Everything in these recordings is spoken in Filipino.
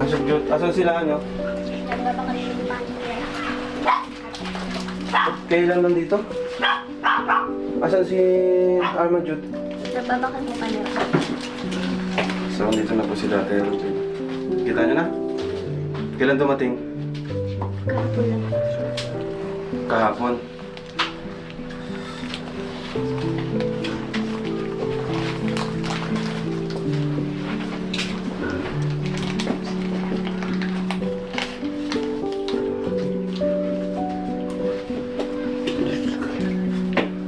Asan sila ano? Nagbaba kami ng Kayo lang nandito? Asan si Arman Jude? Nagbaba kami kanila. So, nandito na po si Dati Ruben. Kita nyo na? Kailan dumating? Kahapon lang. Kahapon.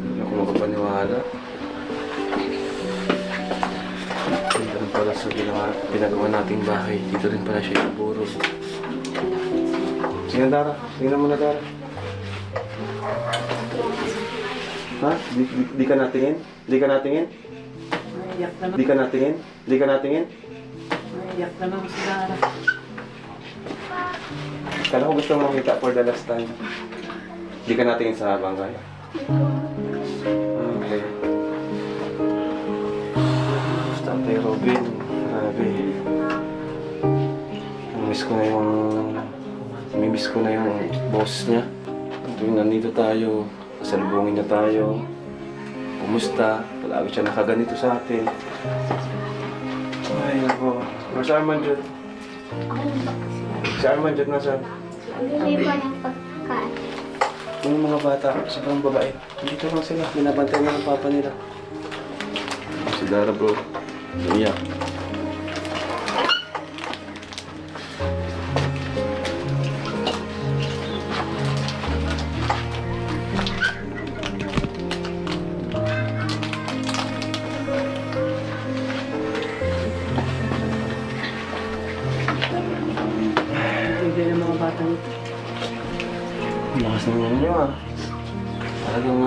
Hindi ako makapaniwala. Dito rin pala sa pinagawa nating bahay. Dito rin pala siya iburo. Sige Dara, tingnan mo na Dara. Ha? Di ka natingin? Di ka natingin? Naiyak na Di ka natingin? Di ka natingin? Naiyak na naman si Dara. Kala ko gusto mo makita for the last time. Di ka natingin sa bangkay? Okay. Tatay Robin, grabe. Namimiss ko na yung boss niya. Tuwing nandito tayo, kasalubungin niya tayo. Kumusta? Palagi siya nakaganito sa atin. Ay, nako. Where's Arman Jude? Si Arman Jude nasaan? Bili pa ng pagkain. Yung mga bata, sobrang babae. Dito lang sila. Binabantay na ng papa nila. Si Dara bro. Iyak. Hindi ng mga batang ito. Lakas naman nyo ah. Talagang